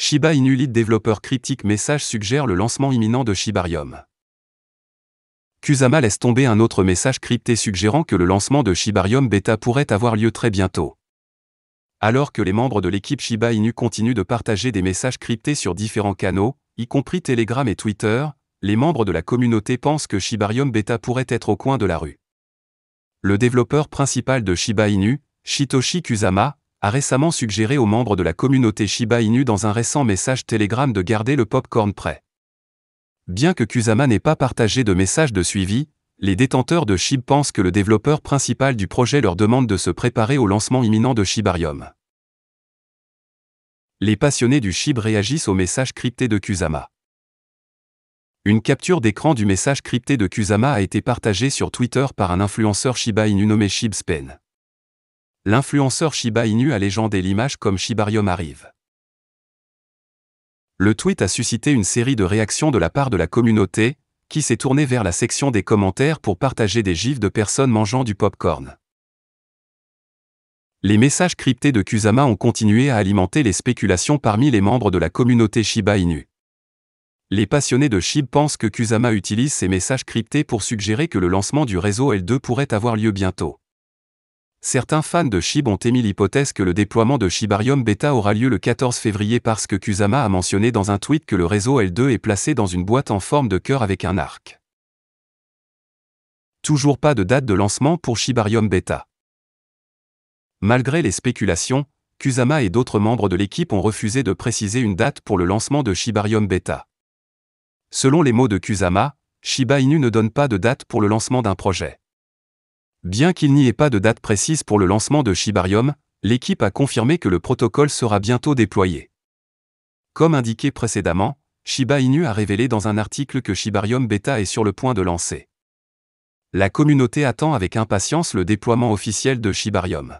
Shiba Inu Lead Developer Cryptic Message suggère le lancement imminent de Shibarium. Kusama laisse tomber un autre message crypté suggérant que le lancement de Shibarium Beta pourrait avoir lieu très bientôt. Alors que les membres de l'équipe Shiba Inu continuent de partager des messages cryptés sur différents canaux, y compris Telegram et Twitter, les membres de la communauté pensent que Shibarium Beta pourrait être au coin de la rue. Le développeur principal de Shiba Inu, Shitoshi Kusama, a récemment suggéré aux membres de la communauté Shiba Inu dans un récent message Telegram de garder le popcorn prêt. Bien que Kusama n'ait pas partagé de message de suivi, les détenteurs de SHIB pensent que le développeur principal du projet leur demande de se préparer au lancement imminent de Shibarium. Les passionnés du SHIB réagissent au message crypté de Kusama. Une capture d'écran du message crypté de Kusama a été partagée sur Twitter par un influenceur Shiba Inu nommé ShibSpen. L'influenceur Shiba Inu a légendé l'image comme Shibarium arrive. Le tweet a suscité une série de réactions de la part de la communauté, qui s'est tournée vers la section des commentaires pour partager des gifs de personnes mangeant du popcorn. Les messages cryptés de Kusama ont continué à alimenter les spéculations parmi les membres de la communauté Shiba Inu. Les passionnés de SHIB pensent que Kusama utilise ces messages cryptés pour suggérer que le lancement du réseau L2 pourrait avoir lieu bientôt. Certains fans de SHIB ont émis l'hypothèse que le déploiement de Shibarium Beta aura lieu le 14 février parce que Kusama a mentionné dans un tweet que le réseau L2 est placé dans une boîte en forme de cœur avec un arc. Toujours pas de date de lancement pour Shibarium Beta. Malgré les spéculations, Kusama et d'autres membres de l'équipe ont refusé de préciser une date pour le lancement de Shibarium Beta. Selon les mots de Kusama, Shiba Inu ne donne pas de date pour le lancement d'un projet. Bien qu'il n'y ait pas de date précise pour le lancement de Shibarium, l'équipe a confirmé que le protocole sera bientôt déployé. Comme indiqué précédemment, Shiba Inu a révélé dans un article que Shibarium Beta est sur le point de lancer. La communauté attend avec impatience le déploiement officiel de Shibarium.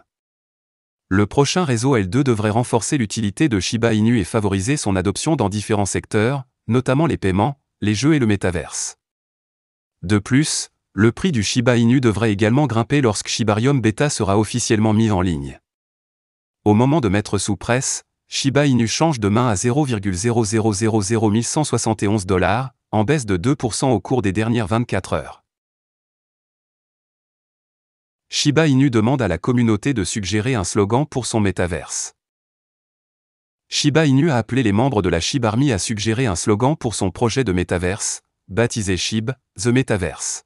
Le prochain réseau L2 devrait renforcer l'utilité de Shiba Inu et favoriser son adoption dans différents secteurs, notamment les paiements, les jeux et le métaverse. De plus, le prix du Shiba Inu devrait également grimper lorsque Shibarium Beta sera officiellement mis en ligne. Au moment de mettre sous presse, Shiba Inu change de main à 0,0000171 $, en baisse de 2% au cours des dernières 24 heures. Shiba Inu demande à la communauté de suggérer un slogan pour son métaverse. Shiba Inu a appelé les membres de la SHIB Army à suggérer un slogan pour son projet de métaverse, baptisé SHIB, The Metaverse.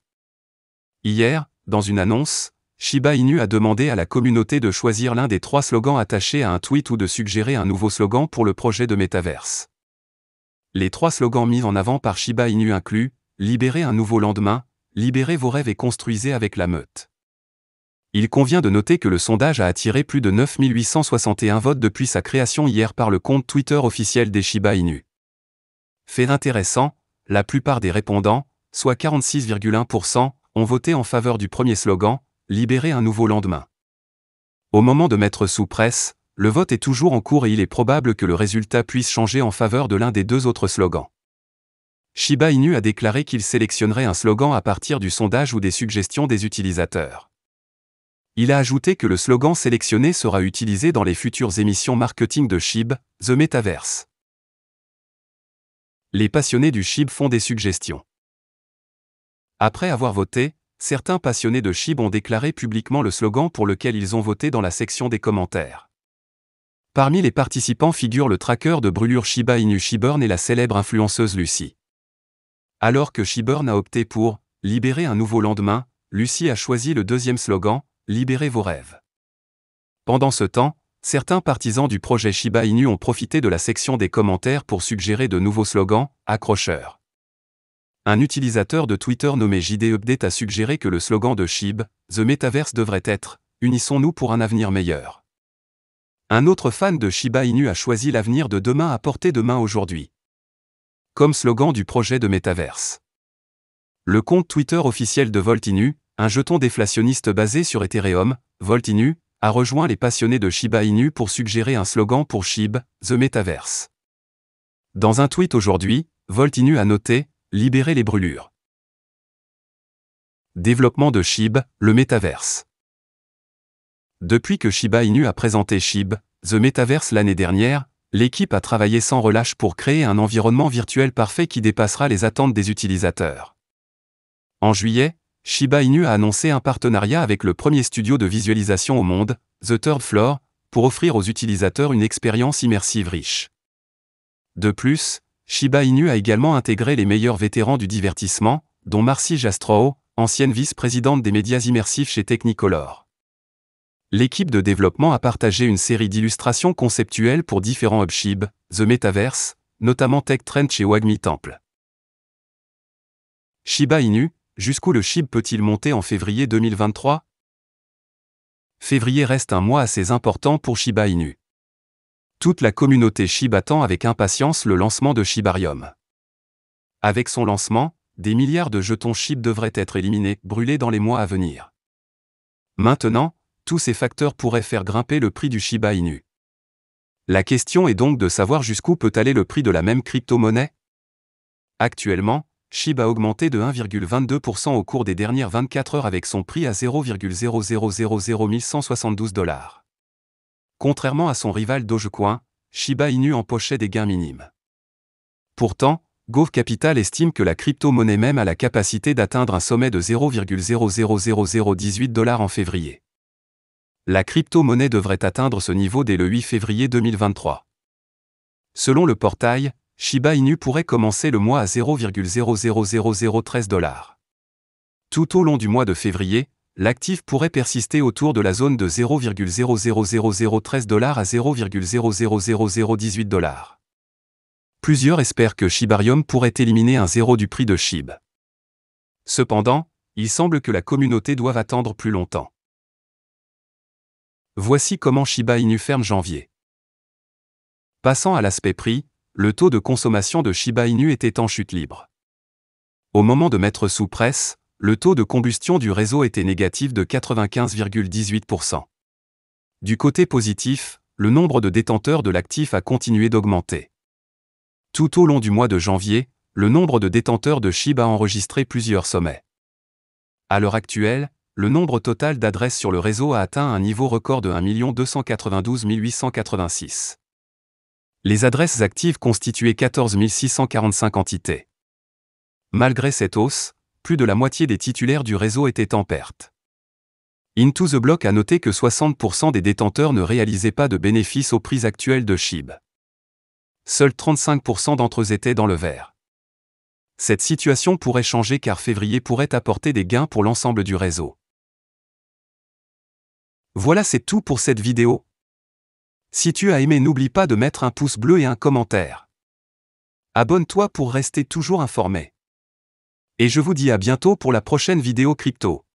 Hier, dans une annonce, Shiba Inu a demandé à la communauté de choisir l'un des 3 slogans attachés à un tweet ou de suggérer un nouveau slogan pour le projet de métaverse. Les 3 slogans mis en avant par Shiba Inu incluent « Libérez un nouveau lendemain »,« Libérez vos rêves et construisez avec la meute ». Il convient de noter que le sondage a attiré plus de 9861 votes depuis sa création hier par le compte Twitter officiel des Shiba Inu. Fait intéressant, la plupart des répondants, soit 46,1%, ont voté en faveur du premier slogan, « Libérer un nouveau lendemain ». Au moment de mettre sous presse, le vote est toujours en cours et il est probable que le résultat puisse changer en faveur de l'un des 2 autres slogans. Shiba Inu a déclaré qu'il sélectionnerait un slogan à partir du sondage ou des suggestions des utilisateurs. Il a ajouté que le slogan sélectionné sera utilisé dans les futures émissions marketing de SHIB, The Metaverse. Les passionnés du SHIB font des suggestions. Après avoir voté, certains passionnés de SHIB ont déclaré publiquement le slogan pour lequel ils ont voté dans la section des commentaires. Parmi les participants figure le tracker de brûlure Shiba Inu Shiburn et la célèbre influenceuse Lucy. Alors que Shiburn a opté pour « Libérer un nouveau lendemain », Lucy a choisi le deuxième slogan « Libérez vos rêves ». Pendant ce temps, certains partisans du projet Shiba Inu ont profité de la section des commentaires pour suggérer de nouveaux slogans, accrocheurs. Un utilisateur de Twitter nommé JDUpdate a suggéré que le slogan de SHIB, The Metaverse devrait être « Unissons-nous pour un avenir meilleur ». Un autre fan de Shiba Inu a choisi l'avenir de demain à portée de main aujourd'hui comme slogan du projet de Metaverse. Le compte Twitter officiel de Voltinu, un jeton déflationniste basé sur Ethereum, Voltinu, a rejoint les passionnés de Shiba Inu pour suggérer un slogan pour SHIB, The Metaverse. Dans un tweet aujourd'hui, Voltinu a noté « Libérez les brûlures ». Développement de SHIB, le Metaverse. Depuis que Shiba Inu a présenté SHIB, The Metaverse l'année dernière, L'équipe a travaillé sans relâche pour créer un environnement virtuel parfait qui dépassera les attentes des utilisateurs. En juillet, Shiba Inu a annoncé un partenariat avec le premier studio de visualisation au monde, The Third Floor, pour offrir aux utilisateurs une expérience immersive riche. De plus, Shiba Inu a également intégré les meilleurs vétérans du divertissement, dont Marcy Jastrow, ancienne vice-présidente des médias immersifs chez Technicolor. L'équipe de développement a partagé une série d'illustrations conceptuelles pour différents hubs SHIB, The Metaverse, notamment Tech Trend chez Wagmi Temple. Shiba Inu, jusqu'où le SHIB peut-il monter en février 2023 ? Février reste un mois assez important pour Shiba Inu. Toute la communauté SHIB attend avec impatience le lancement de Shibarium. Avec son lancement, des milliards de jetons SHIB devraient être éliminés, brûlés dans les mois à venir. Maintenant, tous ces facteurs pourraient faire grimper le prix du Shiba Inu. La question est donc de savoir jusqu'où peut aller le prix de la même crypto-monnaie. Actuellement, SHIB a augmenté de 1,22% au cours des dernières 24 heures avec son prix à 0,0000172 $. Contrairement à son rival Dogecoin, Shiba Inu empochait des gains minimes. Pourtant, Gove Capital estime que la crypto-monnaie même a la capacité d'atteindre un sommet de 0,000018 $ en février. La crypto-monnaie devrait atteindre ce niveau dès le 8 février 2023. Selon le portail, Shiba Inu pourrait commencer le mois à 0,000013 $. Tout au long du mois de février, l'actif pourrait persister autour de la zone de 0,000013 $ à 0,000018 $. Plusieurs espèrent que Shibarium pourrait éliminer un zéro du prix de SHIB. Cependant, il semble que la communauté doive attendre plus longtemps. Voici comment Shiba Inu ferme janvier. Passant à l'aspect prix, le taux de consommation de Shiba Inu était en chute libre. Au moment de mettre sous presse, le taux de combustion du réseau était négatif de 95,18%. Du côté positif, le nombre de détenteurs de l'actif a continué d'augmenter. Tout au long du mois de janvier, le nombre de détenteurs de SHIB a enregistré plusieurs sommets. À l'heure actuelle, le nombre total d'adresses sur le réseau a atteint un niveau record de 1 292 886. Les adresses actives constituaient 14 645 entités. Malgré cette hausse, plus de la moitié des titulaires du réseau étaient en perte. Into the Block a noté que 60% des détenteurs ne réalisaient pas de bénéfices aux prix actuels de SHIB. Seuls 35% d'entre eux étaient dans le vert. Cette situation pourrait changer car février pourrait apporter des gains pour l'ensemble du réseau. Voilà, c'est tout pour cette vidéo. Si tu as aimé, n'oublie pas de mettre un pouce bleu et un commentaire. Abonne-toi pour rester toujours informé. Et je vous dis à bientôt pour la prochaine vidéo crypto.